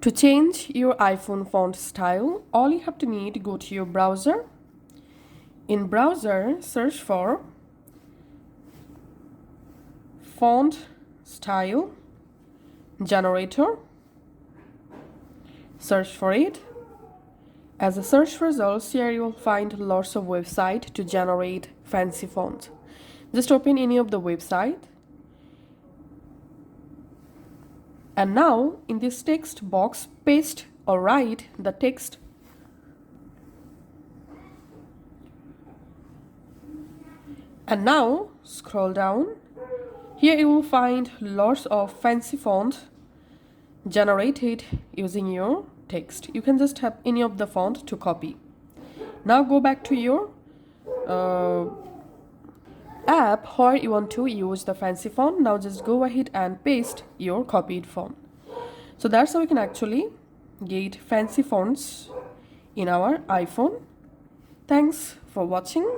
To change your iPhone font style, all you have to need, go to your browser. In browser, search for font style generator. Search for it. As a search results, here you will find lots of websites to generate fancy fonts. Just open any of the website. And now in this text box, paste or write the text. And now scroll down. Here you will find lots of fancy fonts generated using your text. You can just have any of the font to copy. Now go back to your app where you want to use the fancy font. Now just go ahead and paste your copied font. So that's how we can actually get fancy fonts in our iPhone. Thanks for watching.